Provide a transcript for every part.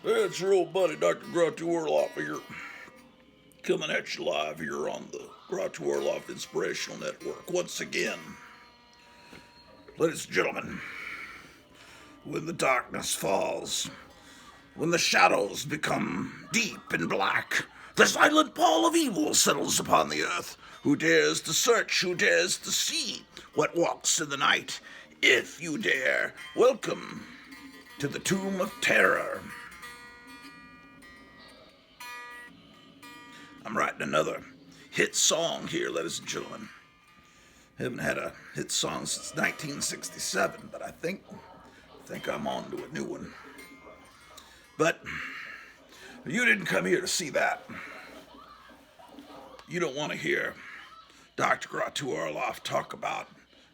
Hey, it's your old buddy, Dr. Grouchy Orloff here, coming at you live here on the Grouchy Orloff Inspirational Network. Once again, ladies and gentlemen, when the darkness falls, when the shadows become deep and black, the silent pall of evil settles upon the earth. Who dares to search? Who dares to see what walks in the night? If you dare, welcome to the Tomb of Terror. I'm writing another hit song here, ladies and gentlemen. Haven't had a hit song since 1967, but I think I'm on to a new one. But you didn't come here to see that. You don't want to hear Dr. Grouchy Orloff talk about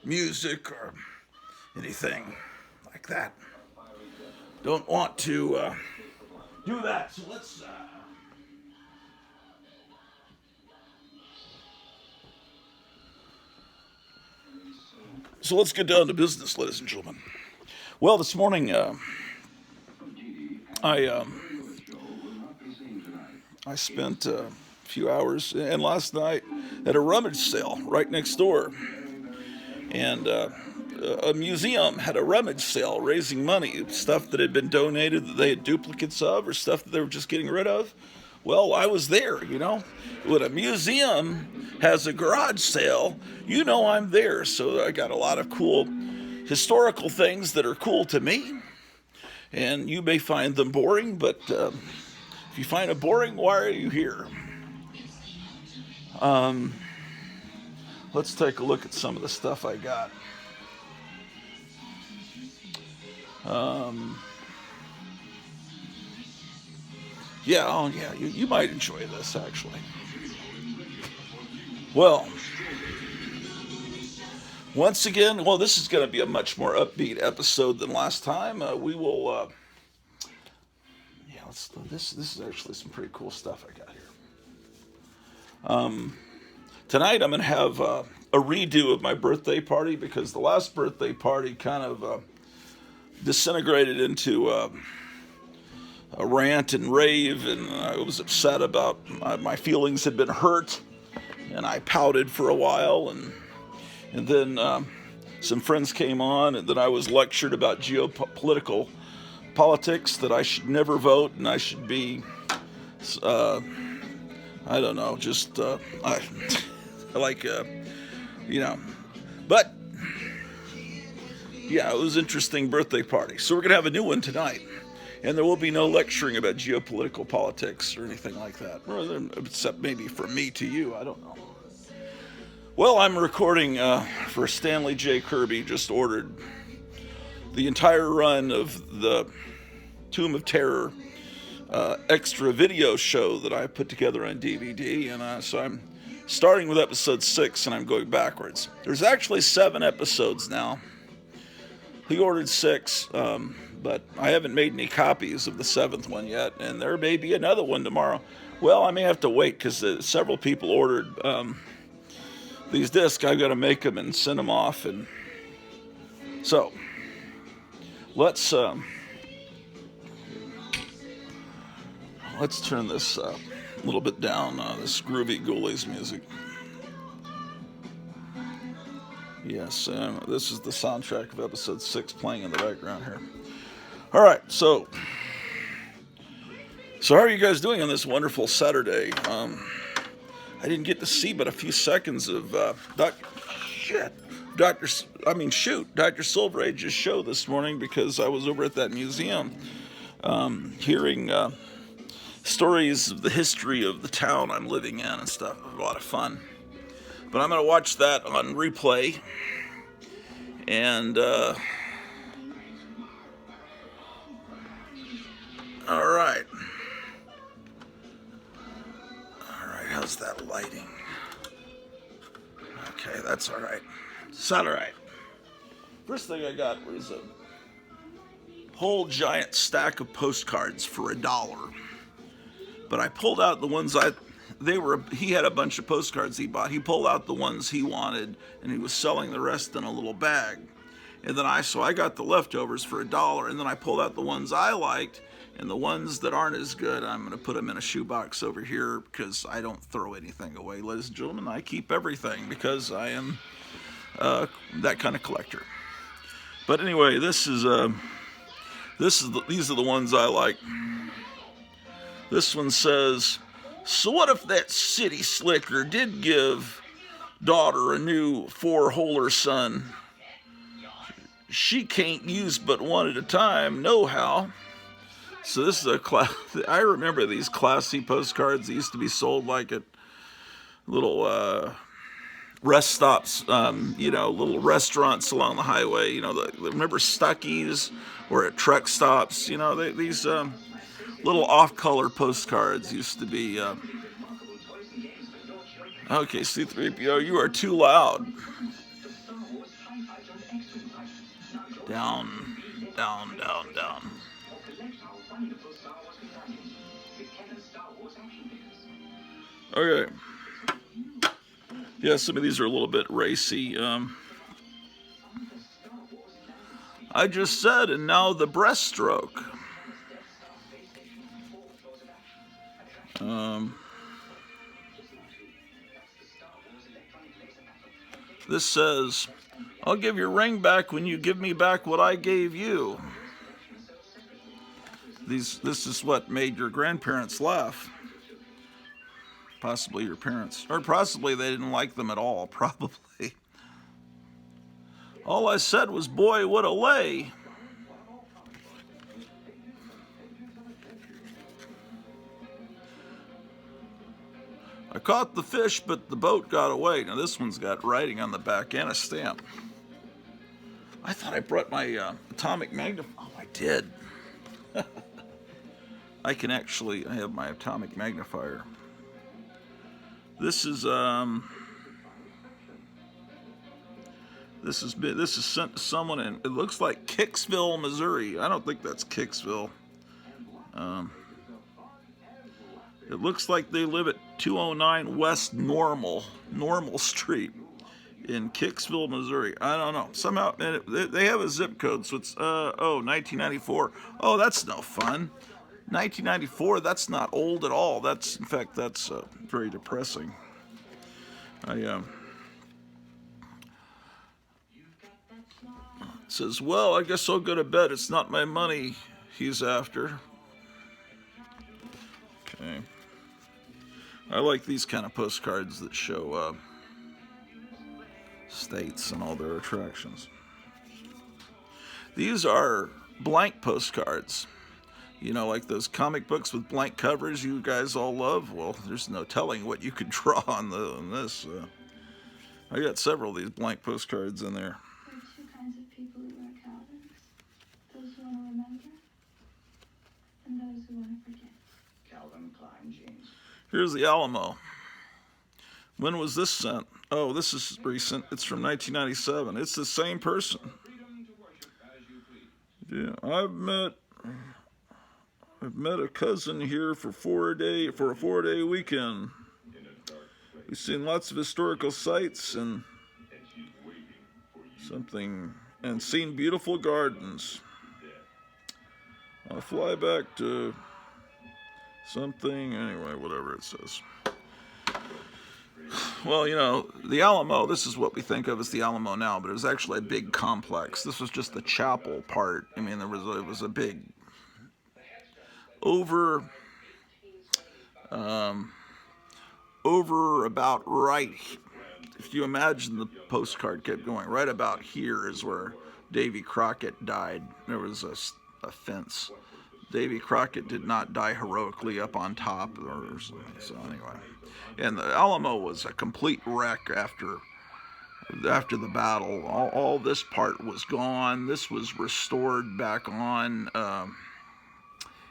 music or anything like that. Don't want to do that, so let's get down to business, ladies and gentlemen. Well, this morning I spent a few hours, and last night at a rummage sale right next door, and a museum had a rummage sale raising money, stuff that had been donated that they had duplicates of, or stuff that they were just getting rid of. Well, I was there, When a museum has a garage sale, I'm there. So I got a lot of cool historical things that are cool to me. And you may find them boring, but if you find it boring, why are you here? Let's take a look at some of the stuff I got. You might enjoy this, actually. Well, once again, this is going to be a much more upbeat episode than last time. We will, this is actually some pretty cool stuff I got here. Tonight I'm going to have a redo of my birthday party, because the last birthday party kind of disintegrated into a rant and rave, and I was upset about my feelings had been hurt, and I pouted for a while, and then some friends came on, and then I was lectured about geopolitical politics, that I should never vote, and I should be, I don't know, just, but, yeah, it was an interesting birthday party. So we're going to have a new one tonight. And there will be no lecturing about geopolitical politics or anything like that. Except maybe from me to you, I don't know. Well, I'm recording for Stanley J. Kirby. Just ordered the entire run of the Tomb of Terror extra video show that I put together on DVD. And so I'm starting with episode 6, and I'm going backwards. There's actually 7 episodes now. He ordered 6, but I haven't made any copies of the 7th one yet, and there may be another one tomorrow. Well, I may have to wait, because several people ordered these discs. I've got to make them and send them off, and so let's turn this a little bit down, this groovy ghoulies music. Yes, this is the soundtrack of episode 6 playing in the background here. All right, so how are you guys doing on this wonderful Saturday? I didn't get to see but a few seconds of Dr. Silver Age's show this morning, because I was over at that museum hearing stories of the history of the town I'm living in and stuff. It was a lot of fun. But I'm going to watch that on replay, and all right, how's that lighting? Okay, that's all right. Sound all right. First thing I got was a whole giant stack of postcards for $1, but I pulled out the ones he had a bunch of postcards he bought. He pulled out the ones he wanted, and he was selling the rest in a little bag. And then so I got the leftovers for $1, and then I pulled out the ones I liked, and the ones that aren't as good, I'm going to put them in a shoebox over here because I don't throw anything away, ladies and gentlemen. I keep everything because I am that kind of collector. But anyway, these are the ones I like. This one says, so what if that city slicker did give daughter a new 4-holer son? She can't use but one at a time, nohow. So this is I remember these classy postcards that used to be sold like at little rest stops, little restaurants along the highway. Remember Stuckey's or at truck stops. These little off-color postcards used to be. Okay, C3PO, you are too loud. Down, down, down, down. Okay. Yeah, some of these are a little bit racy. I just said, and now the breaststroke. This says, I'll give your ring back when you give me back what I gave you. This is what made your grandparents laugh. Possibly your parents. Or possibly they didn't like them at all. Probably. All I said was, boy, what a lay. I caught the fish, but the boat got away. Now this one's got writing on the back and a stamp. I thought I brought my atomic magnifier. Oh, I did. I have my atomic magnifier. This is sent to someone in, it looks like Kicksville, Missouri. I don't think that's Kicksville. It looks like they live at 209 West Normal Street in Kicksville, Missouri. I don't know. Somehow they have a zip code, so it's 1994. Oh, that's no fun. 1994. That's not old at all. That's very depressing. It says, well, I guess I'll go to bed. It's not my money he's after. Okay. I like these kind of postcards that show states and all their attractions. These are blank postcards. Like those comic books with blank covers you guys all love. Well, there's no telling what you could draw on this. I got several of these blank postcards in there. There are two kinds of people who wear Calvins. Those who want to remember, and those who want to forget. Calvin Klein jeans. Here's the Alamo. When was this sent? Oh, this is recent. It's from 1997. It's the same person. Yeah, I've met a cousin here for a 4-day weekend. We've seen lots of historical sites and seen beautiful gardens. I'll fly back to something, anyway, whatever it says. Well, the Alamo, this is what we think of as the Alamo now, but it was actually a big complex. This was just the chapel part. I mean, it was a big over about right, if you imagine the postcard kept going, right about here is where Davy Crockett died. There was a fence. Davy Crockett did not die heroically up on top, so anyway. And the Alamo was a complete wreck after the battle. All this part was gone. This was restored back on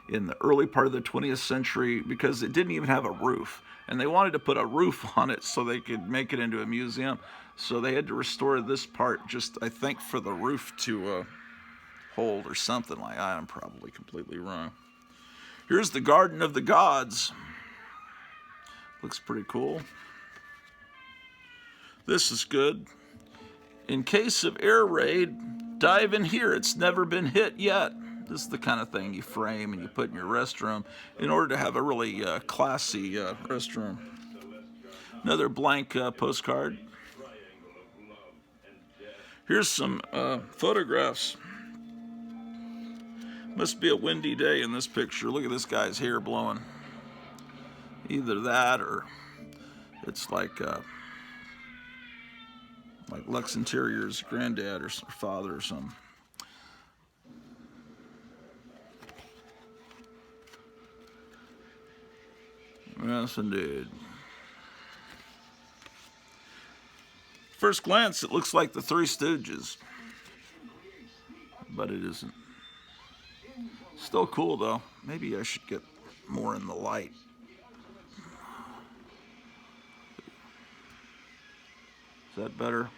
in the early part of the 20th century because it didn't even have a roof. And they wanted to put a roof on it so they could make it into a museum. So they had to restore this part just, I think, for the roof to hold or something like that. I'm probably completely wrong. Here's the Garden of the Gods. Looks pretty cool. This is good. In case of air raid, Dive in here. It's never been hit yet. This is the kind of thing you frame and you put in your restroom in order to have a really classy restroom. Another blank postcard. Here's some photographs. Must be a windy day in this picture. Look at this guy's hair blowing. Either that or it's like Lex Interior's granddad or father or something. Yes, indeed. First glance, it looks like the Three Stooges, but it isn't. Still cool, though. Maybe I should get more in the light. Is that better?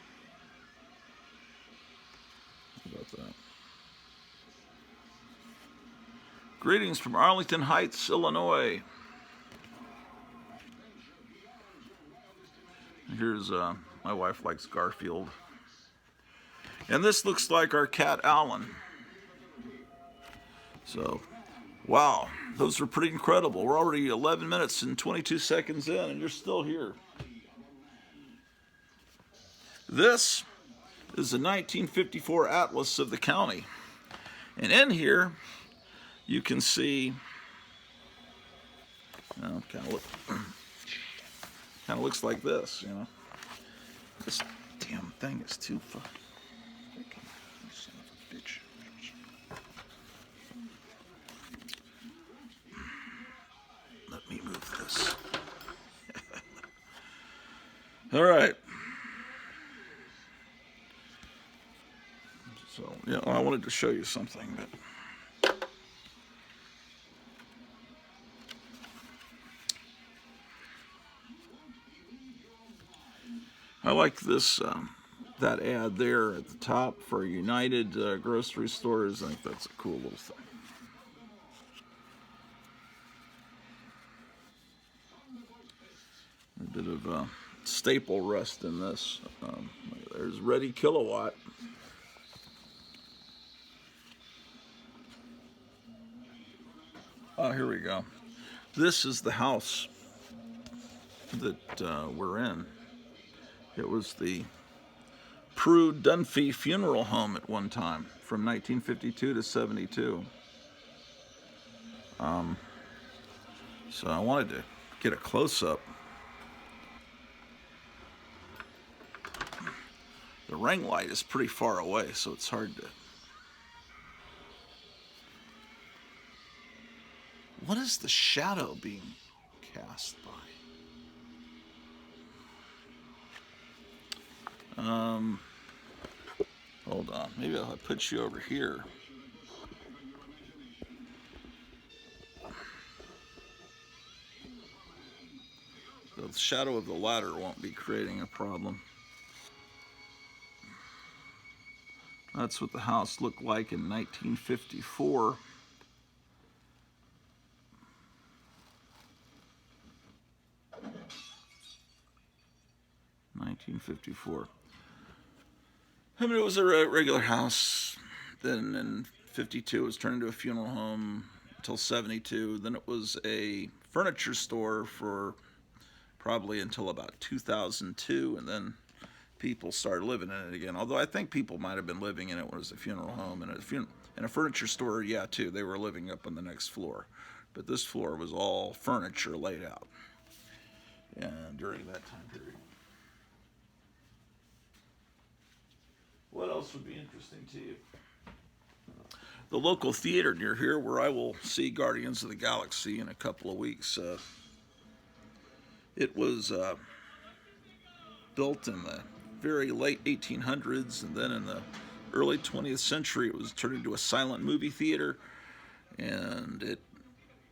How about that? Greetings from Arlington Heights, Illinois. Here's my wife likes Garfield. And this looks like our cat Alan. So, wow, those are pretty incredible. We're already 11 minutes and 22 seconds in, and you're still here. This is the 1954 Atlas of the county. And in here, you can see, well, kind of looks like this, you know. This damn thing is too fun. Son of a bitch. Let me move this. All right. So, yeah, I wanted to show you something, but I like this, that ad there at the top for United grocery stores. I think that's a cool little thing. A bit of staple rust in this. There's Ready Kilowatt. Oh, here we go. This is the house that we're in. It was the Prue Dunphy Funeral Home at one time, from 1952 to 72. So I wanted to get a close-up. The ring light is pretty far away, so it's hard to... What is the shadow being cast by? Hold on. Maybe I'll put you over here. The shadow of the ladder won't be creating a problem. That's what the house looked like in 1954. I mean, it was a regular house. Then in 52, it was turned into a funeral home until 72. Then it was a furniture store for probably until about 2002, and then people started living in it again. Although I think people might have been living in it when it was a funeral home. And a furniture store, yeah, too. They were living up on the next floor. But this floor was all furniture laid out. And during that time period. What else would be interesting to you? The local theater near here, where I will see Guardians of the Galaxy in a couple of weeks. It was built in the very late 1800s, and then in the early 20th century, it was turned into a silent movie theater, and it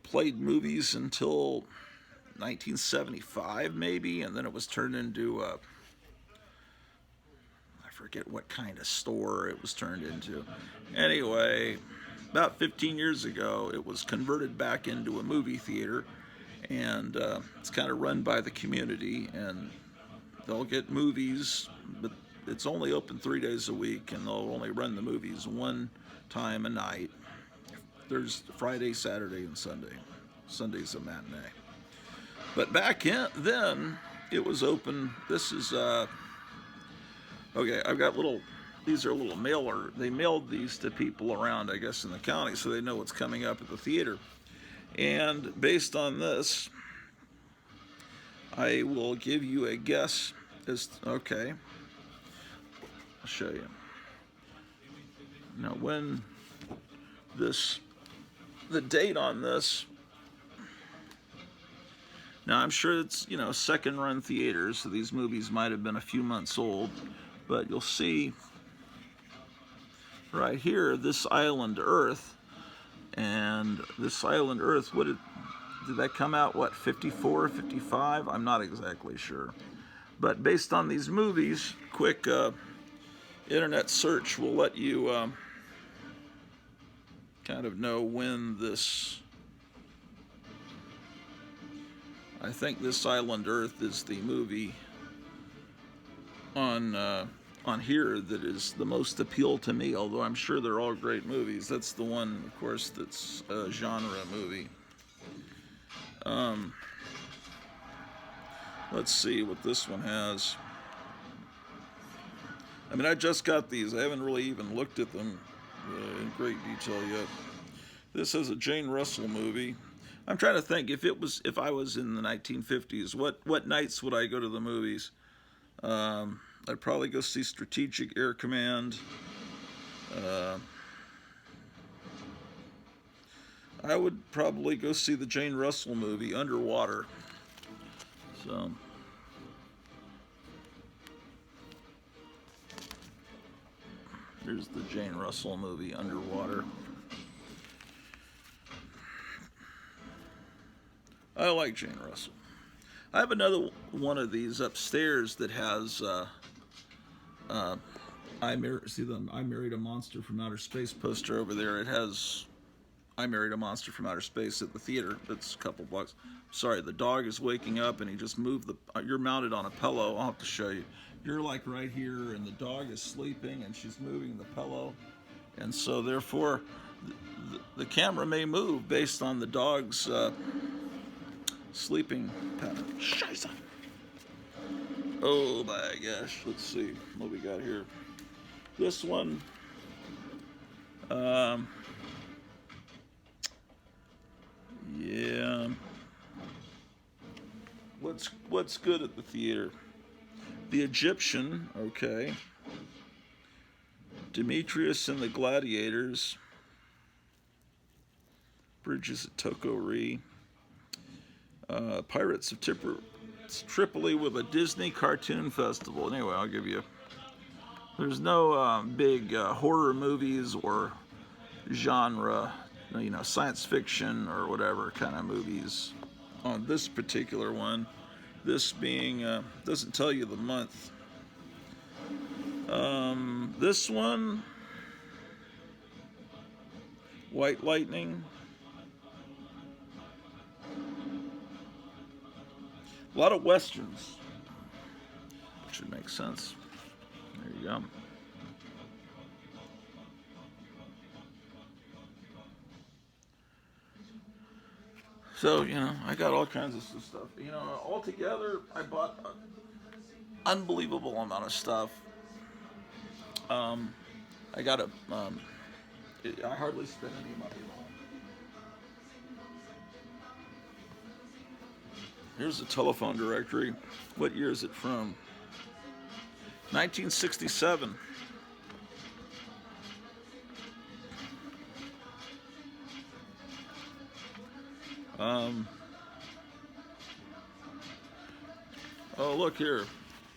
played movies until 1975, maybe, and then it was turned into a... forget what kind of store it was turned into. Anyway, about 15 years ago, it was converted back into a movie theater, and it's kind of run by the community, and they'll get movies, but it's only open 3 days a week, and they'll only run the movies one time a night. There's Friday, Saturday, and Sunday. Sunday's a matinee. But then, it was open. This is okay. I've got little. These are little mailer. They mailed these to people around, I guess, in the county, so they know what's coming up at the theater. And based on this, I will give you a guess. Okay. I'll show you. Now, when the date on this. Now, I'm sure it's, second run theaters, so these movies might have been a few months old, but you'll see right here, This Island Earth, and This Island Earth, did that come out, 54, 55? I'm not exactly sure. But based on these movies, quick internet search will let you kind of know when this. I think This Island Earth is the movie on here that is the most appeal to me, although I'm sure they're all great movies. That's the one, of course, that's a genre movie. Let's see what this one has. I mean, I just got these. I haven't really even looked at them in great detail yet. This is a Jane Russell movie. I'm trying to think if I was in the 1950s, what nights would I go to the movies? I'd probably go see Strategic Air Command. I would probably go see the Jane Russell movie, Underwater. So, here's the Jane Russell movie, Underwater. I like Jane Russell. I have another one of these upstairs that has I Married a Monster from Outer Space poster over there. It has I Married a Monster from Outer Space at the theater. That's a couple blocks. Sorry, the dog is waking up and he just moved you're mounted on a pillow. I'll have to show you. You're like right here and the dog is sleeping and she's moving the pillow. And so therefore the camera may move based on the dog's sleeping pattern. Scheiße. Oh my gosh. Let's see what we got here. This one. Yeah. What's good at the theater? The Egyptian, okay. Demetrius and the Gladiators. Bridges at Toko-Ri. Pirates of Tripoli with a Disney Cartoon Festival. Anyway, I'll give you. There's no big horror movies or genre, science fiction or whatever kind of movies on this particular one. This being doesn't tell you the month. This one, White Lightning. A lot of westerns, which would make sense. There you go. So, I got all kinds of stuff. Altogether, I bought an unbelievable amount of stuff. I got I hardly spent any money at all. Here's the telephone directory. What year is it from? 1967. Oh, look here.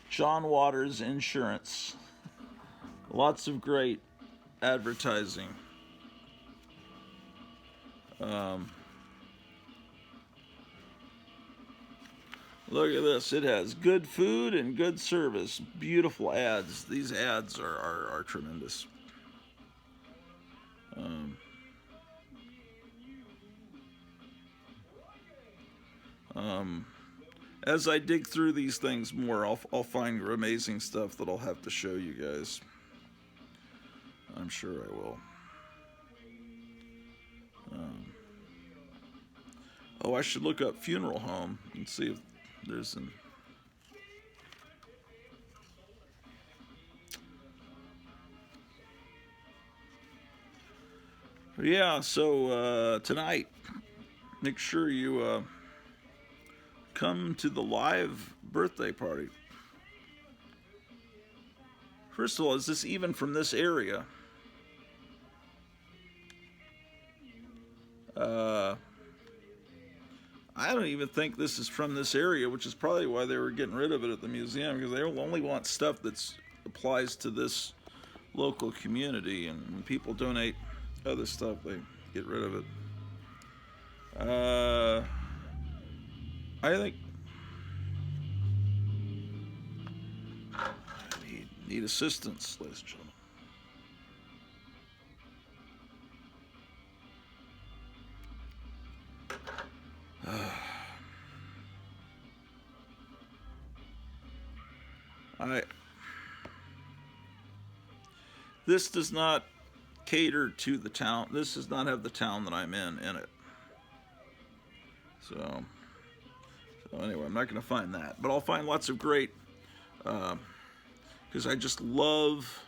John Waters Insurance. Lots of great advertising. Look at this. It has good food and good service. Beautiful ads. These ads are tremendous. as I dig through these things more, I'll find amazing stuff that I'll have to show you guys. I'm sure I will. Oh, I should look up funeral home and see if there's an. Yeah, so tonight, make sure you come to the live birthday party. First of all, is this even from this area? I don't even think this is from this area, which is probably why they were getting rid of it at the museum, because they only want stuff that applies to this local community, and when people donate other stuff, they get rid of it. I think I need assistance, ladies and gentlemen. This does not cater to the town. This does not have the town that I'm in it. So anyway, I'm not going to find that, but I'll find lots of great, because I just love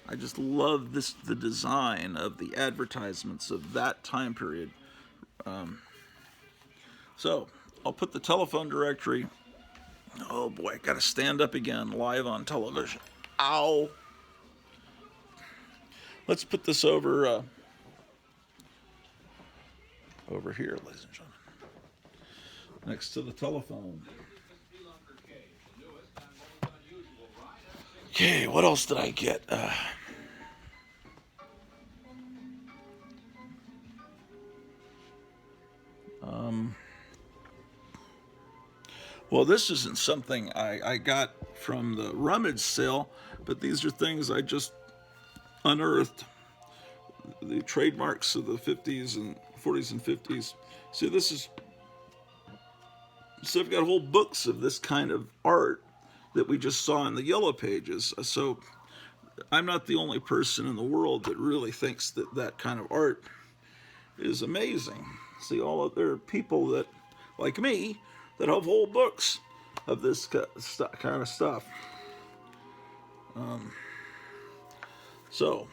the design of the advertisements of that time period. So I'll put the telephone directory. Oh boy, got to stand up again live on television. Ow. Let's put this over here, ladies and gentlemen, next to the telephone. Okay, what else did I get? Well, this isn't something I got from the rummage sale, but these are things I just unearthed. The trademarks of the 40s and 50s. See, so I've got whole books of this kind of art that we just saw in the Yellow Pages. So I'm not the only person in the world that really thinks that that kind of art is amazing. See, there are people that, like me, that have whole books of this kind of stuff. So,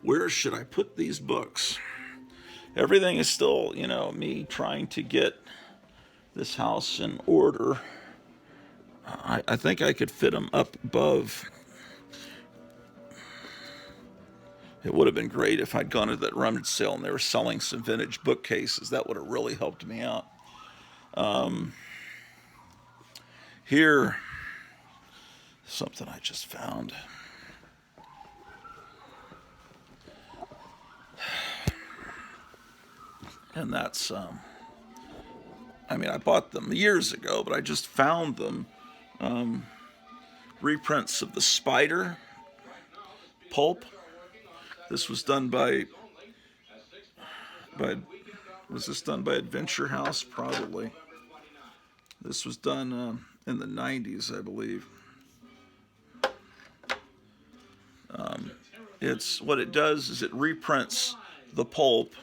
where should I put these books? Everything is still, me trying to get this house in order. I think I could fit them up above. It would have been great if I'd gone to that rummage sale and they were selling some vintage bookcases. That would have really helped me out. Here, something I just found. And that's, I bought them years ago, but I just found them. Reprints of The Spider, Pulp. This was done by was this done by Adventure House? Probably. This was done in the 90s, I believe. It's what it does is it reprints the pulp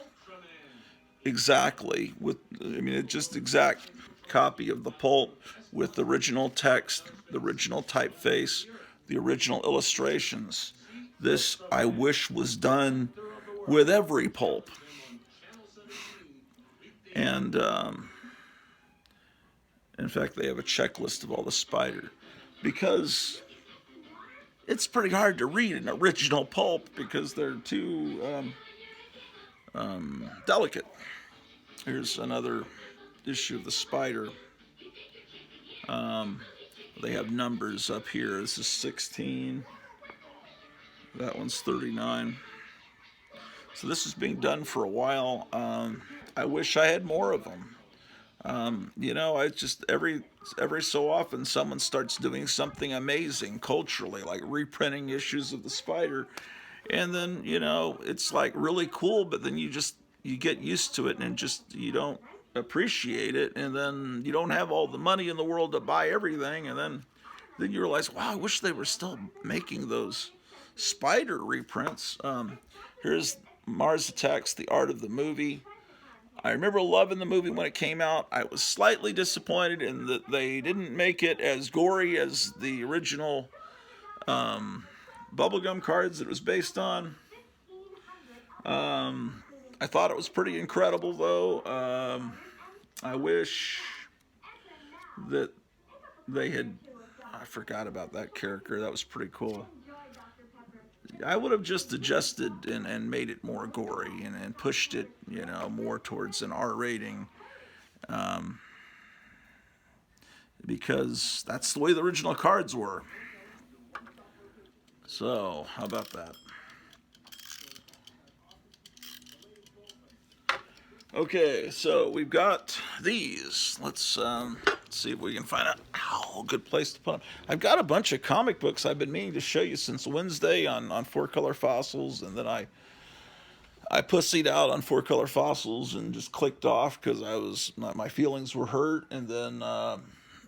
exactly it's just exact copy of the pulp with the original text, the original typeface, the original illustrations. This I wish was done with every pulp. And in fact, they have a checklist of all the Spider, because it's pretty hard to read an original pulp because they're too delicate. Here's another issue of the Spider. They have numbers up here. This is 16. That one's 39. So this is being done for a while. I wish I had more of them. I just every so often someone starts doing something amazing culturally, like reprinting issues of the Spider, and then it's like really cool, but then you just you get used to it and just you don't appreciate it, and then you don't have all the money in the world to buy everything, and then you realize, wow, I wish they were still making those Spider reprints. Here's Mars Attacks: The Art of the Movie. I remember loving the movie when it came out. I was slightly disappointed in that they didn't make it as gory as the original bubblegum cards that it was based on. I thought it was pretty incredible, though. I wish that they had... I forgot about that character. That was pretty cool. I would have just adjusted and made it more gory and pushed it, more towards an R rating. Because that's the way the original cards were. So, how about that? Okay, so we've got these. Let's see if we can find out a good place to put them. I've got a bunch of comic books I've been meaning to show you since Wednesday on Four Color Fossils, and then I pussied out on Four Color Fossils and just clicked off because my feelings were hurt, and then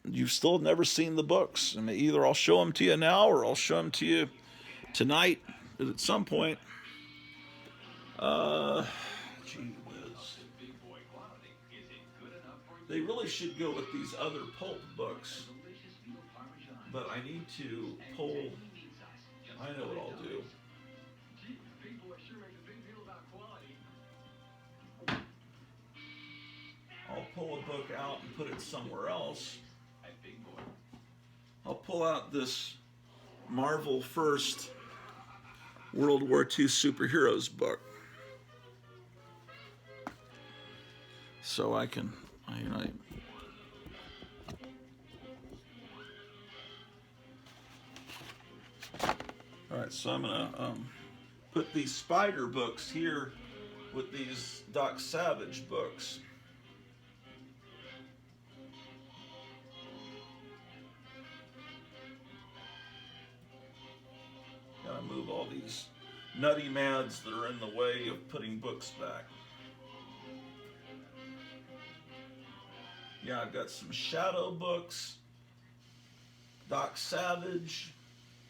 you've still never seen the books. I mean, either I'll show them to you now or I'll show them to you tonight at some point. Gee whiz. They really should go with these other Pulp books, but I need to pull... I know what I'll do. I'll pull a book out and put it somewhere else. I'll pull out this Marvel First World War II Superheroes book. So I can... Alright, so I'm going to put these Spider books here with these Doc Savage books. Gotta move all these nutty mads that are in the way of putting books back. Yeah, I've got some Shadow books, Doc Savage,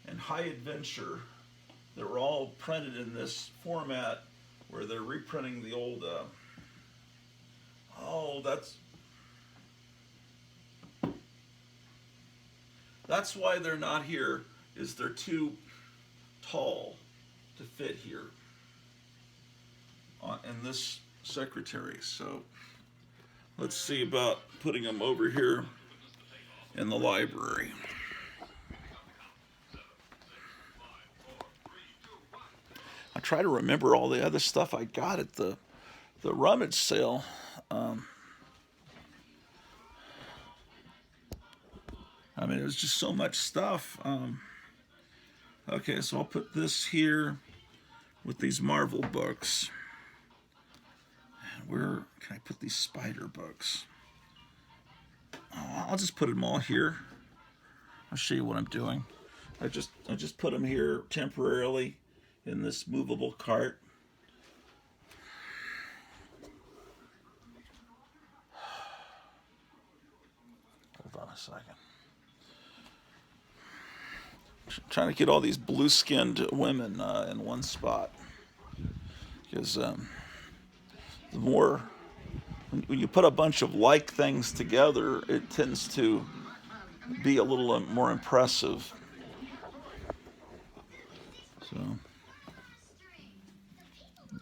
and High Adventure that were all printed in this format where they're reprinting the old... That's why they're not here, is they're too tall to fit here in this secretary. So let's see about putting them over here in the library. I try to remember all the other stuff I got at the rummage sale. I mean, it was just so much stuff. Okay, so I'll put this here with these Marvel books. And where can I put these Spider books? Oh, I'll just put them all here. I'll show you what I'm doing. I just put them here temporarily in this movable cart. Hold on a second. Trying to get all these blue-skinned women in one spot, because the more when you put a bunch of like things together, it tends to be a little more impressive. So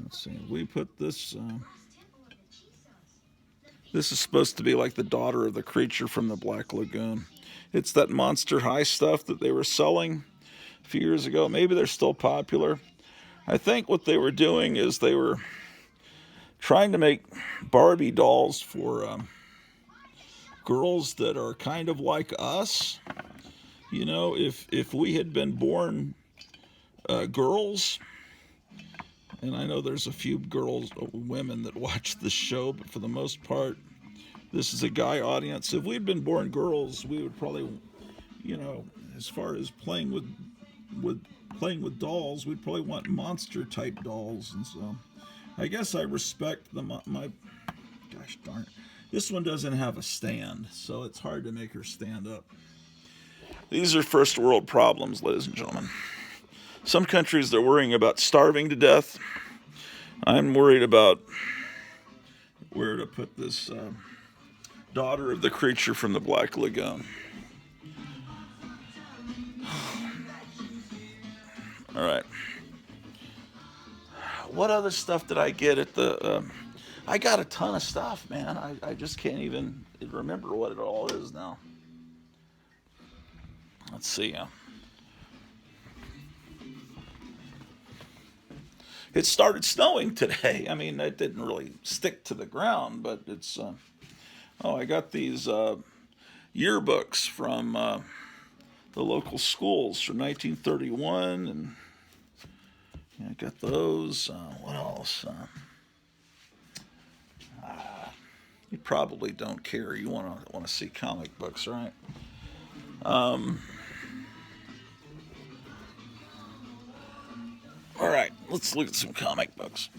let's see. We put this. This is supposed to be like the daughter of the creature from the Black Lagoon. It's that Monster High stuff that they were selling a few years ago. Maybe they're still popular. I think what they were doing is they were trying to make Barbie dolls for girls that are kind of like us. You know, if we had been born girls, and I know there's a few women that watch this show, but for the most part, this is a guy audience. If we'd been born girls, we would probably, as far as playing with dolls, we'd probably want monster type dolls, and so I guess I respect my gosh darn it. This one doesn't have a stand, so it's hard to make her stand up. These are first world problems, ladies and gentlemen. Some countries, they're worrying about starving to death. I'm worried about where to put this daughter of the creature from the Black Lagoon. All right. What other stuff did I get at the... I got a ton of stuff, man. I just can't even remember what it all is now. Let's see. It started snowing today. I mean, it didn't really stick to the ground, but it's... I got these yearbooks from the local schools from 1931, and I got those. What else? You probably don't care. You want to see comic books, right? All right, let's look at some comic books.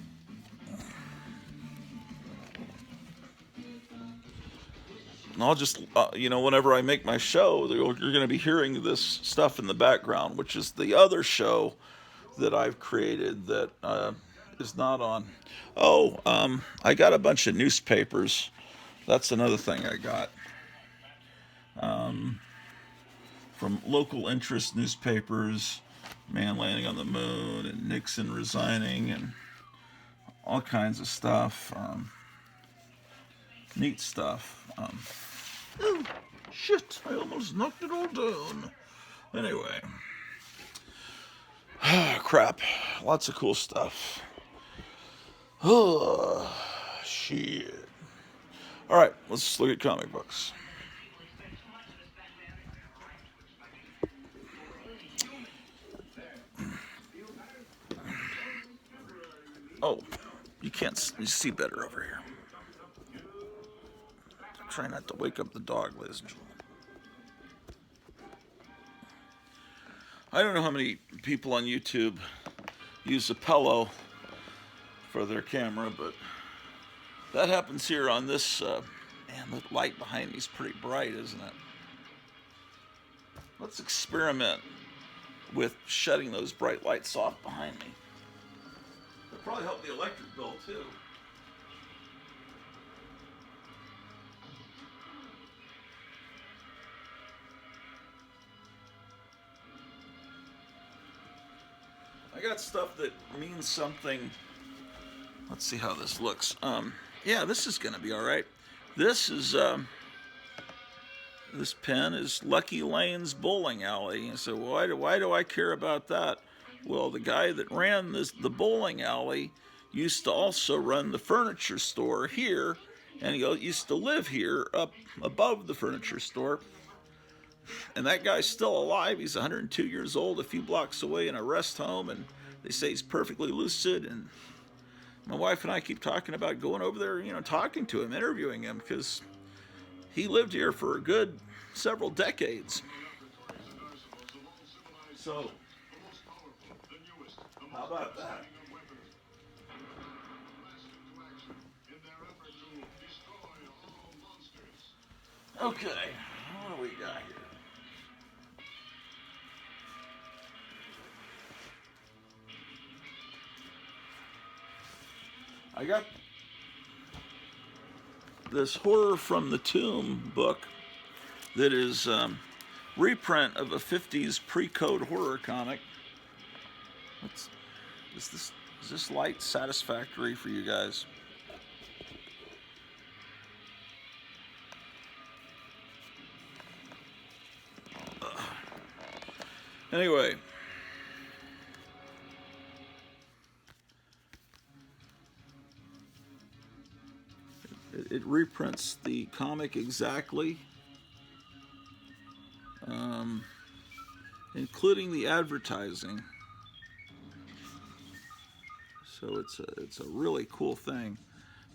And I'll just, whenever I make my show, you're going to be hearing this stuff in the background, which is the other show that I've created that is not on. I got a bunch of newspapers. That's another thing I got. From local interest newspapers, Man Landing on the Moon, and Nixon resigning, and all kinds of stuff. Neat stuff. Oh, shit, I almost knocked it all down. Anyway. Crap. Lots of cool stuff. Oh, shit. All right, let's look at comic books. Oh, you can't see better over here. Try not to wake up the dog, ladies and gentlemen. I don't know how many people on YouTube use a pillow for their camera, but that happens here on this. Man, the light behind me is pretty bright, isn't it? Let's experiment with shutting those bright lights off behind me. It'll probably help the electric bill, too. I got stuff that means something. Let's see how this looks. Yeah, this is going to be all right. This is this pen is Lucky Lane's bowling alley. And so why do I care about that? Well, the guy that ran the bowling alley used to also run the furniture store here, and he used to live here up above the furniture store. And that guy's still alive. He's 102 years old, a few blocks away in a rest home, and they say he's perfectly lucid. And my wife and I keep talking about going over there, talking to him, interviewing him, because he lived here for a good several decades. So, how about that? Okay, what do we got here? I got this Horror from the Tomb book that is reprint of a 50s pre-code horror comic. Is this light satisfactory for you guys? Anyway. It reprints the comic exactly, including the advertising. So it's a really cool thing.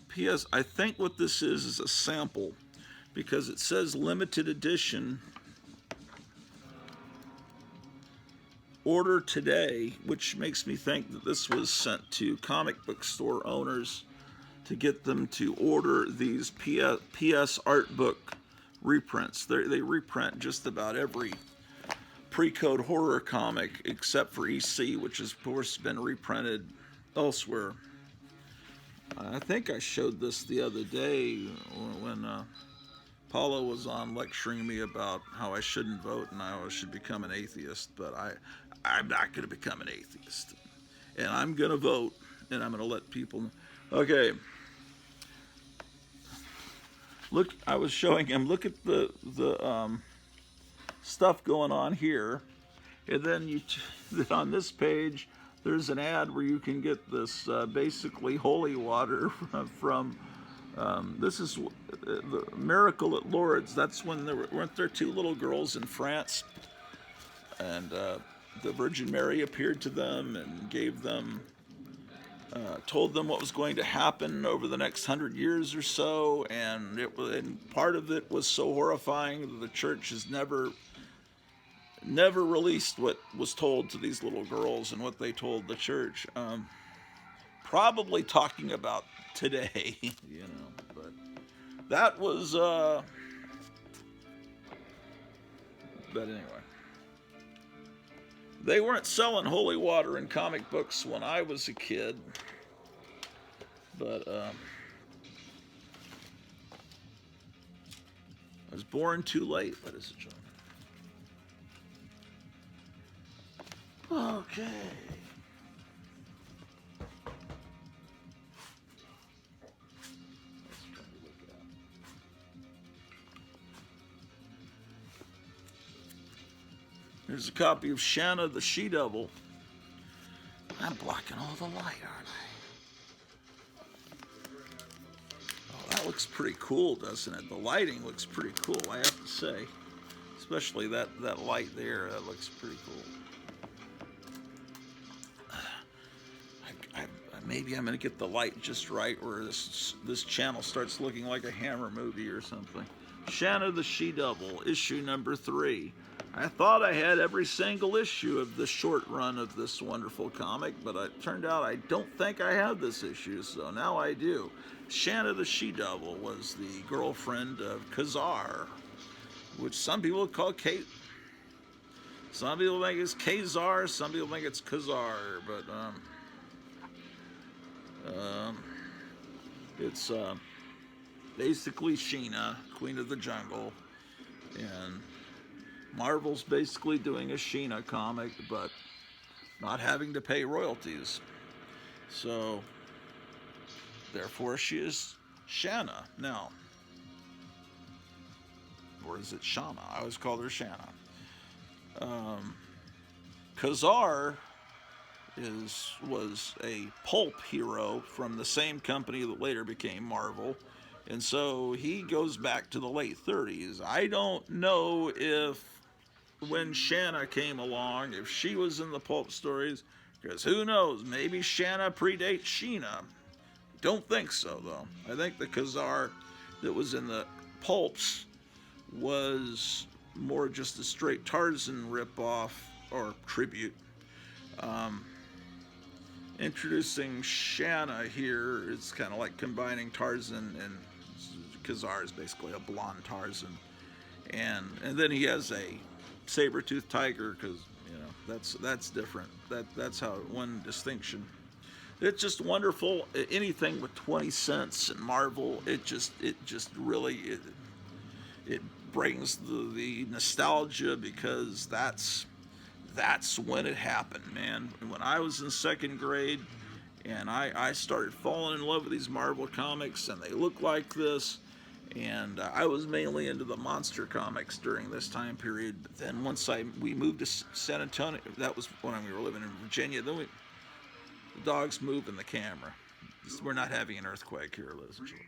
P.S. I think what this is a sample, because it says limited edition. order today, which makes me think that this was sent to comic book store owners to get them to order these PS art book reprints. They reprint just about every pre-code horror comic except for EC, which has of course been reprinted elsewhere. I think I showed this the other day when Paula was on lecturing me about how I shouldn't vote and how I should become an atheist, but I'm not going to become an atheist. And I'm going to vote, and I'm going to let people know. Okay. Look, I was showing him, look at the stuff going on here. And then on this page, there's an ad where you can get this basically holy water from this is the Miracle at Lourdes. That's when weren't there two little girls in France, and the Virgin Mary appeared to them and gave them, told them what was going to happen over the next 100 years or so, and part of it was so horrifying that the church has never released what was told to these little girls and what they told the church. Probably talking about today, you know, but that was, but anyway. They weren't selling holy water in comic books when I was a kid, but I was born too late, ladies and gentlemen. Okay. Here's a copy of Shanna the She-Devil. I'm blocking all the light, aren't I? Oh, that looks pretty cool, doesn't it? The lighting looks pretty cool, I have to say. Especially that light there, that looks pretty cool. Maybe I'm going to get the light just right, or this channel starts looking like a Hammer movie or something. Shanna the She-Devil, issue number 3. I thought I had every single issue of the short run of this wonderful comic, but it turned out I don't think I have this issue, so now I do. Shanna the She-Devil was the girlfriend of Khazar, which some people call Kate. Some people think it's Khazar, some people think it's Khazar, but it's basically Sheena, Queen of the Jungle, and Marvel's basically doing a Sheena comic, but not having to pay royalties. So, therefore, she is Shanna now. Or is it Shana? I always called her Shanna. Khazar was a pulp hero from the same company that later became Marvel. And so he goes back to the late 30s. I don't know if when Shanna came along, if she was in the pulp stories, because who knows, maybe Shanna predates Sheena. Don't think so, though. I think the Khazar that was in the pulps was more just a straight Tarzan ripoff or tribute. Introducing Shanna here, it's kind of like combining Tarzan and Khazar is basically a blonde Tarzan, and then he has a saber-toothed tiger, because you know that's different. That's how one distinction. It's just wonderful. Anything with 20 cents in Marvel, it just really it brings the nostalgia, because that's when it happened, man. When I was in 2nd grade, and I started falling in love with these Marvel comics, and they look like this. And I was mainly into the monster comics during this time period. But then once we moved to San Antonio, that was when we were living in Virginia. Then the dog's moving the camera. We're not having an earthquake here, ladies and gentlemen.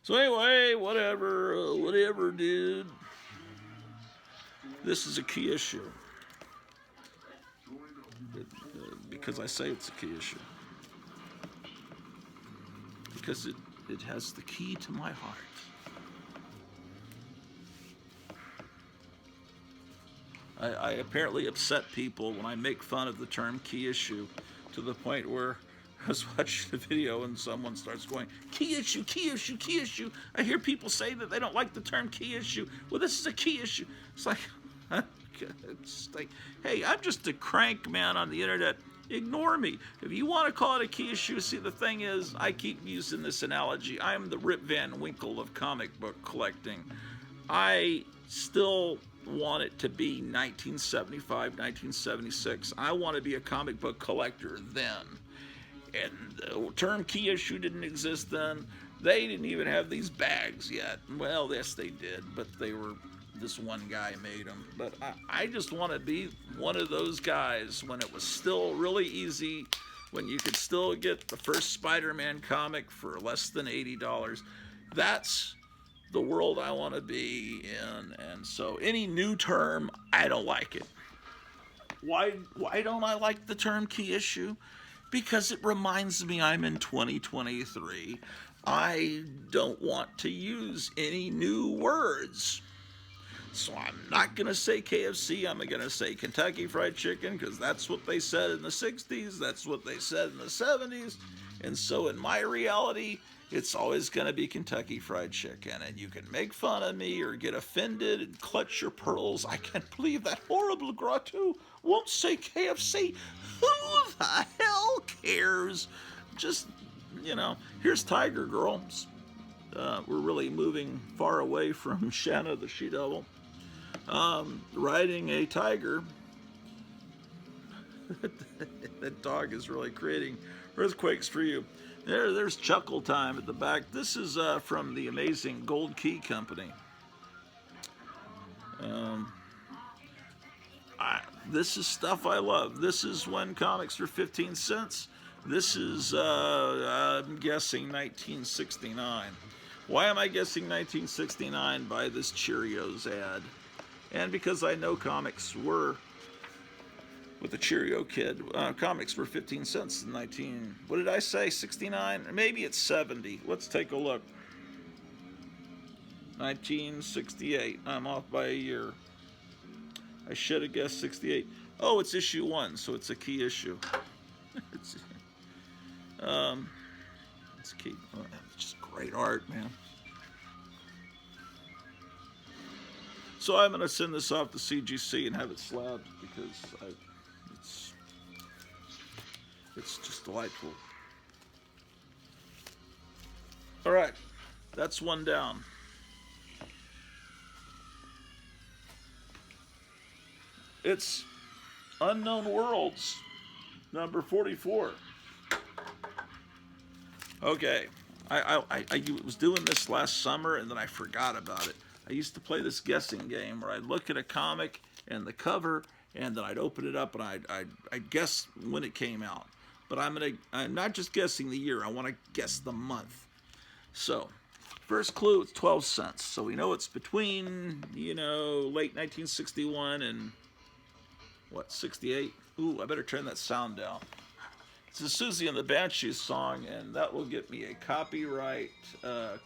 So anyway, whatever, dude. This is a key issue. Because I say it's a key issue. Because it has the key to my heart. I apparently upset people when I make fun of the term key issue, to the point where I was watching the video and someone starts going, key issue, key issue, key issue. I hear people say that they don't like the term key issue. Well, this is a key issue. It's like, hey, I'm just a crank man on the internet. Ignore me. If you want to call it a key issue, see, the thing is, I keep using this analogy. I'm the Rip Van Winkle of comic book collecting. I still want it to be 1975, 1976. I want to be a comic book collector then. And the term key issue didn't exist then. They didn't even have these bags yet. Well, yes, they did, but they were, this one guy made them. But I just want to be one of those guys when it was still really easy, when you could still get the first Spider-Man comic for less than $80. That's the world I want to be in. And so any new term, I don't like it. Why don't I like the term key issue? Because it reminds me I'm in 2023. I don't want to use any new words. So I'm not going to say KFC, I'm going to say Kentucky Fried Chicken, because that's what they said in the 60s, that's what they said in the 70s. And so in my reality, it's always going to be Kentucky Fried Chicken. And you can make fun of me or get offended and clutch your pearls. I can't believe that horrible grotto won't say KFC. Who the hell cares? Just, here's Tiger Girl. We're really moving far away from Shanna the She-Devil. Riding a tiger. That dog is really creating earthquakes for you. There's Chuckle Time at the back. This is from the amazing Gold Key Company. This is stuff I love. This is when comics were 15 cents. This is, I'm guessing, 1969. Why am I guessing 1969? By this Cheerios ad. And because I know comics were, with the Cheerio Kid, comics were 15 cents in what did I say, 69? Maybe it's 70. Let's take a look. 1968. I'm off by a year. I should have guessed 68. Oh, it's issue 1, so it's a key issue. It's key. Oh, it's just great art, man. So I'm going to send this off to CGC and have it slabbed because it's just delightful. All right, that's one down. It's Unknown Worlds, number 44. Okay, I was doing this last summer and then I forgot about it. I used to play this guessing game where I'd look at a comic and the cover, and then I'd open it up and I'd guess when it came out. But I'm not just guessing the year, I want to guess the month. So, first clue, it's 12 cents. So we know it's between, late 1961 and, 68? Ooh, I better turn that sound down. It's a Susie and the Banshees song, and that will get me a copyright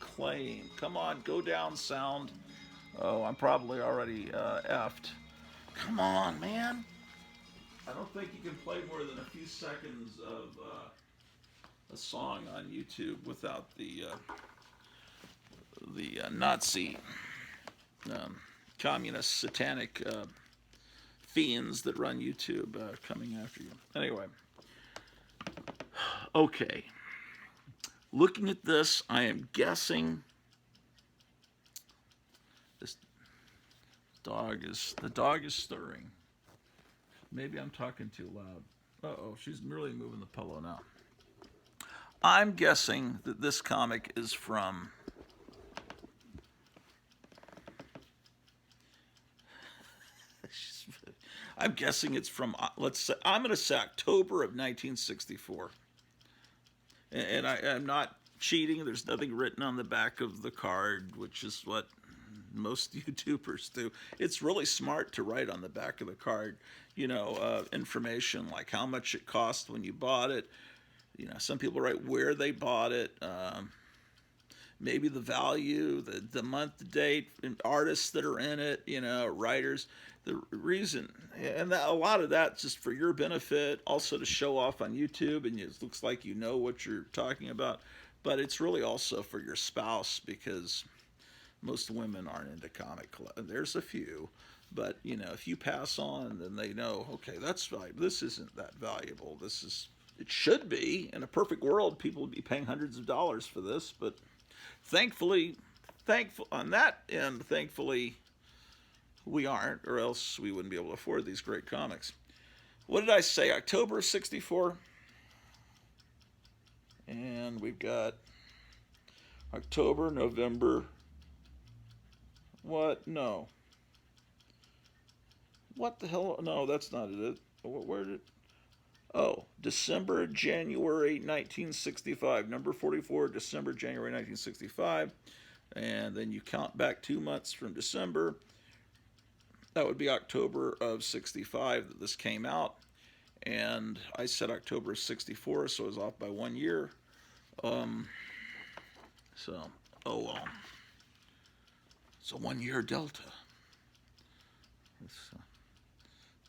claim. Come on, go down, sound. Oh, I'm probably already effed. Come on, man. I don't think you can play more than a few seconds of a song on YouTube without the Nazi, communist, satanic fiends that run YouTube coming after you. Anyway. Okay. Looking at this, I am guessing the dog is stirring. Maybe I'm talking too loud. Uh-oh, she's merely moving the pillow now. I'm guessing that this comic is from I'm guessing it's from, I'm going to say October of 1964. And I'm not cheating. There's nothing written on the back of the card, which is what most YouTubers do. It's really smart to write on the back of the card, information like how much it cost when you bought it. Some people write where they bought it. maybe the value, the month, the date, and artists that are in it, writers. The reason, and a lot of that's just for your benefit, also to show off on YouTube, and it looks like you know what you're talking about. But it's really also for your spouse, because most women aren't into comic collecting. There's a few, but if you pass on, then they know, okay, that's right. This isn't that valuable. It should be. In a perfect world, people would be paying hundreds of dollars for this, but thankfully on that end, thankfully we aren't, or else we wouldn't be able to afford these great comics. What did I say? October 64? And we've got October, November. What? No. What the hell? No, that's not it. Where did... Oh, December, January 1965. Number 44, December, January 1965. And then you count back 2 months from December. That would be October of 65 that this came out. And I said October of 64, so I was off by 1 year. So, oh well. It's a 1 year delta.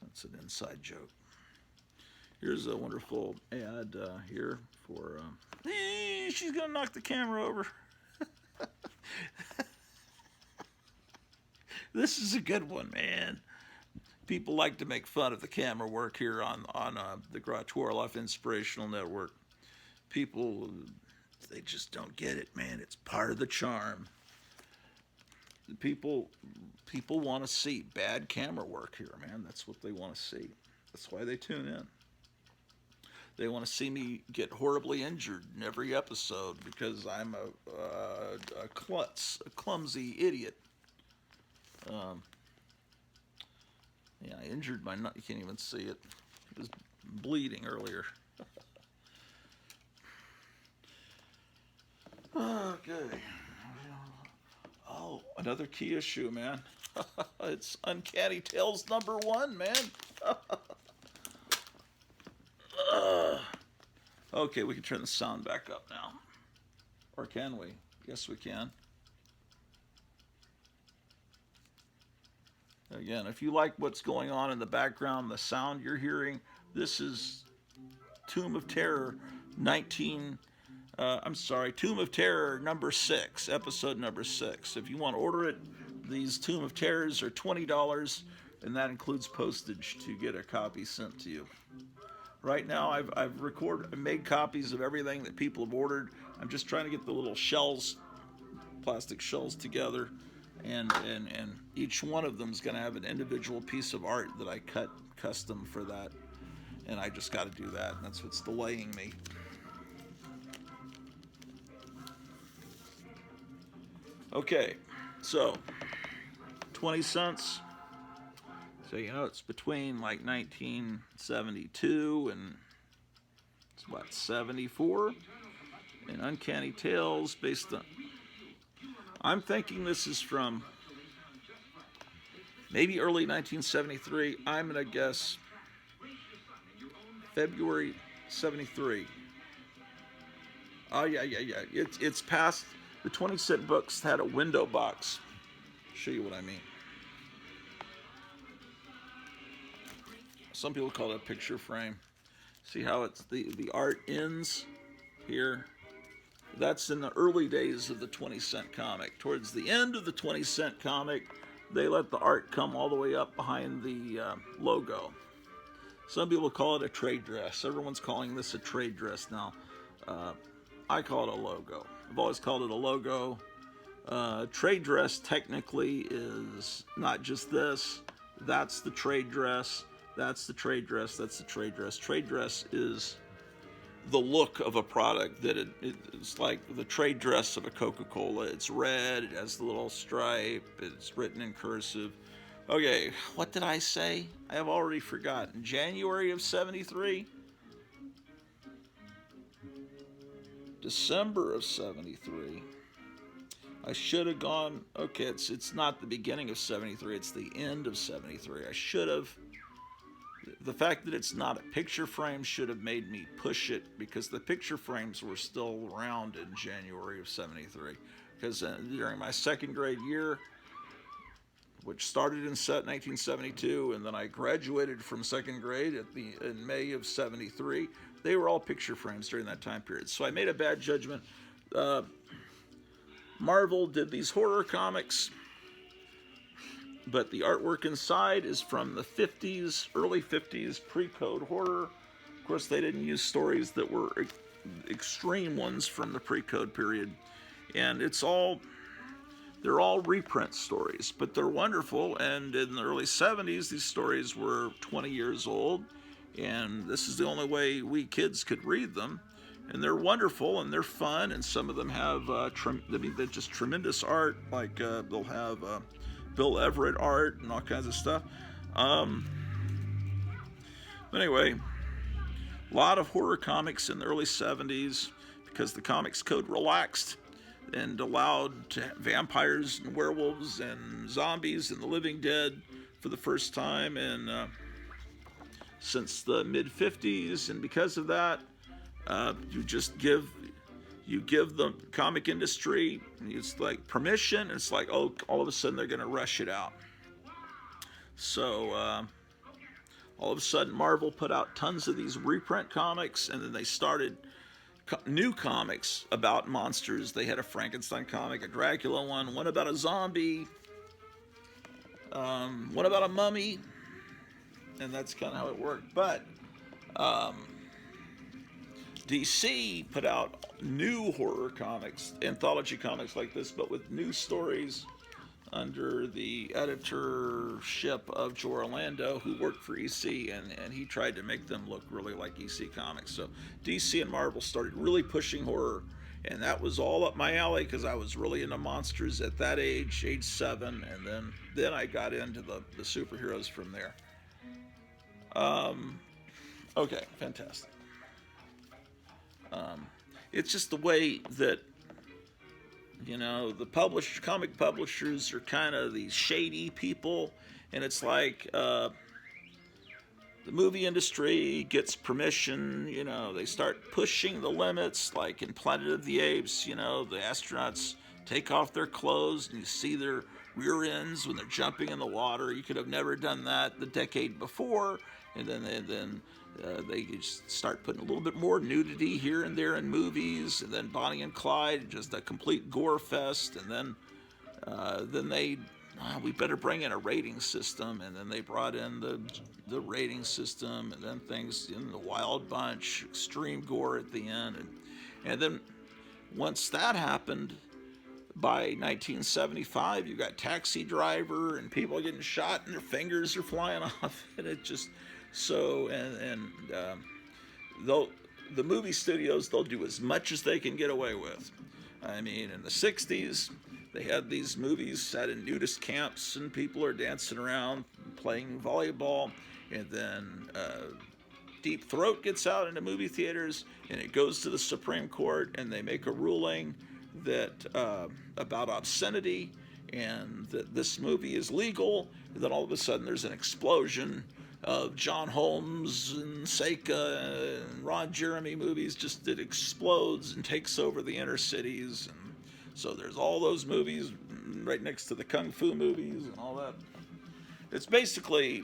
That's an inside joke. Here's a wonderful ad here for... she's going to knock the camera over. This is a good one, man. People like to make fun of the camera work here on the Grattoir Life Inspirational Network. People, they just don't get it, man. It's part of the charm. People want to see bad camera work here, man. That's what they want to see. That's why they tune in. They want to see me get horribly injured in every episode because I'm a klutz, a clumsy idiot. Yeah, I injured my nut. You can't even see it. It was bleeding earlier. Okay. Oh, another key issue, man. It's Uncanny Tales #1, man. Okay, we can turn the sound back up now. Or can we? Yes, we can. Again, if you like what's going on in the background, the sound you're hearing, this is Tomb of Terror Tomb of Terror #6, episode #6. If you want to order it, these Tomb of Terrors are $20, and that includes postage to get a copy sent to you. Right now, I've made copies of everything that people have ordered. I'm just trying to get the little shells, plastic shells together, and each one of them is going to have an individual piece of art that I cut custom for that, and I just got to do that. That's what's delaying me. Okay, so 20 cents. So, it's between like 1972 and it's what, 74? And Uncanny Tales based on... I'm thinking this is from maybe early 1973. I'm going to guess February 73. Oh, yeah. It's past... The 20-cent books had a window box. I'll show you what I mean. Some people call it a picture frame. See how it's the art ends here? That's in the early days of the 20-cent comic. Towards the end of the 20-cent comic, they let the art come all the way up behind the logo. Some people call it a trade dress. Everyone's calling this a trade dress now. I call it a logo. I've always called it a logo. Trade dress technically is not just this. That's the trade dress. That's the trade dress. That's the trade dress. Trade dress is the look of a product that it's like the trade dress of a Coca-Cola. It's red. It has the little stripe. It's written in cursive. Okay, what did I say? I have already forgotten. January of 73? December of 73. I should have gone... Okay, it's not the beginning of 73. It's the end of 73. I should have the fact that it's not a picture frame should have made me push it, because the picture frames were still around in January of '73. Because during my second grade year, which started in 1972, and then I graduated from second grade in May of '73, they were all picture frames during that time period. So I made a bad judgment. Marvel did these horror comics, but the artwork inside is from the 50s, early 50s, pre-code horror. Of course, they didn't use stories that were extreme ones from the pre-code period. And they're all reprint stories, but they're wonderful. And in the early 70s, these stories were 20 years old, and this is the only way we kids could read them. And they're wonderful, and they're fun, and some of them have, they're just tremendous art, like they'll have Bill Everett art and all kinds of stuff. But anyway, a lot of horror comics in the early 70s, because the comics code relaxed and allowed vampires and werewolves and zombies and the living dead for the first time since the mid-50s. And because of that, you give the comic industry, it's like permission. It's like, oh, all of a sudden they're going to rush it out. So all of a sudden Marvel put out tons of these reprint comics, and then they started new comics about monsters. They had a Frankenstein comic, a Dracula one about a zombie, one about a mummy, and that's kind of how it worked. But DC put out new horror comics, anthology comics like this, but with new stories under the editorship of Joe Orlando, who worked for EC, and he tried to make them look really like EC Comics. So DC and Marvel started really pushing horror, and that was all up my alley, because I was really into monsters at that age 7, and then I got into the superheroes from there. Okay, fantastic. It's just the way that, the comic publishers are kind of these shady people, and it's like the movie industry gets permission, they start pushing the limits, like in Planet of the Apes, the astronauts take off their clothes and you see their rear ends when they're jumping in the water. You could have never done that the decade before, and then they just start putting a little bit more nudity here and there in movies, and then Bonnie and Clyde, just a complete gore fest, and then we better bring in a rating system, and then they brought in the rating system, and then things in the Wild Bunch, extreme gore at the end, and then once that happened, by 1975, you got Taxi Driver, and people getting shot, and their fingers are flying off, and it just so the movie studios, they'll do as much as they can get away with. I mean, in the 60s, they had these movies set in nudist camps, and people are dancing around playing volleyball, and then Deep Throat gets out into movie theaters, and it goes to the Supreme Court, and they make a ruling that about obscenity, and that this movie is legal. And then all of a sudden there's an explosion of John Holmes and Seika and Ron Jeremy movies. Just, it explodes and takes over the inner cities, and so there's all those movies right next to the kung fu movies and all that. It's basically,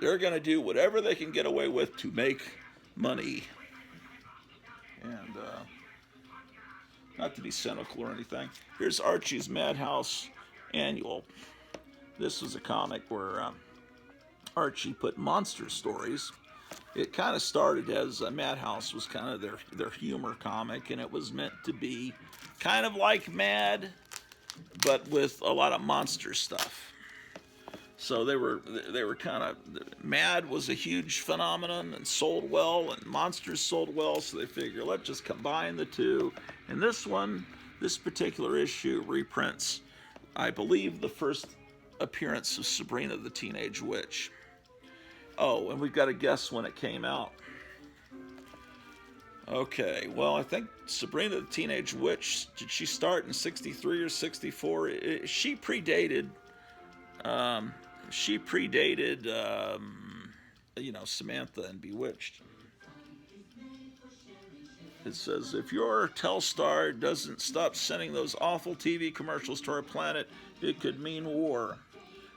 they're going to do whatever they can get away with to make money. And not to be cynical or anything, here's Archie's Madhouse Annual. This was a comic where Archie put monster stories. It kind of started as Madhouse was kind of their humor comic, and it was meant to be kind of like Mad, but with a lot of monster stuff. So they were kind of, Mad was a huge phenomenon and sold well, and monsters sold well, so they figure, let's just combine the two. And this particular issue reprints, I believe, the first appearance of Sabrina the Teenage Witch. Oh, and we've got to guess when it came out. Okay, well, I think Sabrina the Teenage Witch, did she start in 63 or 64? She predated Samantha and Bewitched. It says, if your Telstar doesn't stop sending those awful TV commercials to our planet, it could mean war.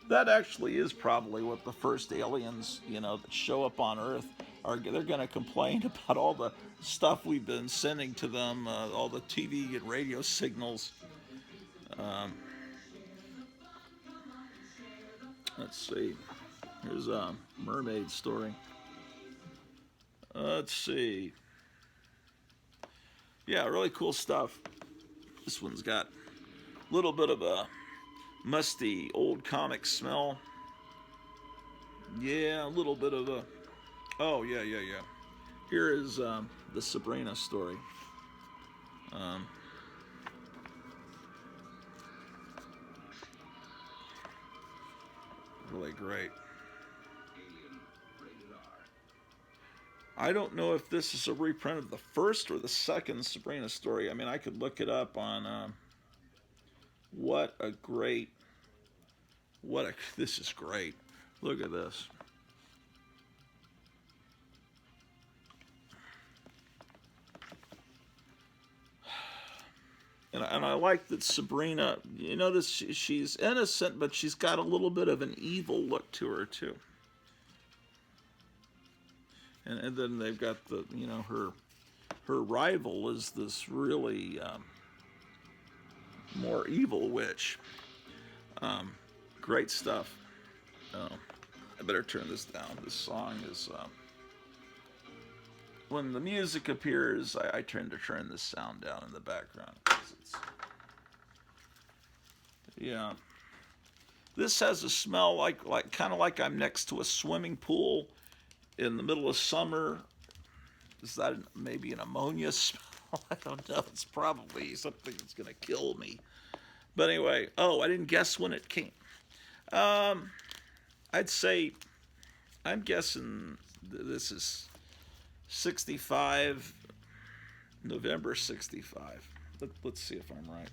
That actually is probably what the first aliens, that show up on Earth are. They're going to complain about all the stuff we've been sending to them, all the TV and radio signals. Let's see. Here's a mermaid story. Let's see. Yeah, really cool stuff. This one's got a little bit of a musty old comic smell. Yeah, a little bit of a. Oh, yeah. Here is the Sabrina story. Really great. I don't know if this is a reprint of the first or the second Sabrina story. I mean, I could look it up on. This is great. Look at this. And I like that Sabrina, you notice she's innocent, but she's got a little bit of an evil look to her, too. And then they've got her rival is this really more evil witch. Great stuff. I better turn this down. This song is when the music appears, I tend to turn this sound down in the background. Yeah. This has a smell like kind of like I'm next to a swimming pool in the middle of summer. Is that maybe an ammonia smell? I don't know. It's probably something that's going to kill me. But anyway, I didn't guess when it came. I'd say, I'm guessing this is 65, November 65. Let's see if I'm right.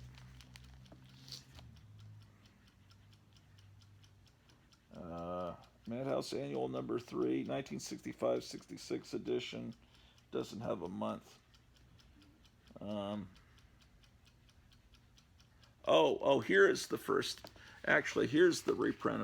Madhouse Annual number 3, 1965-66 edition. Doesn't have a month. Here is the first. Actually, here's the reprint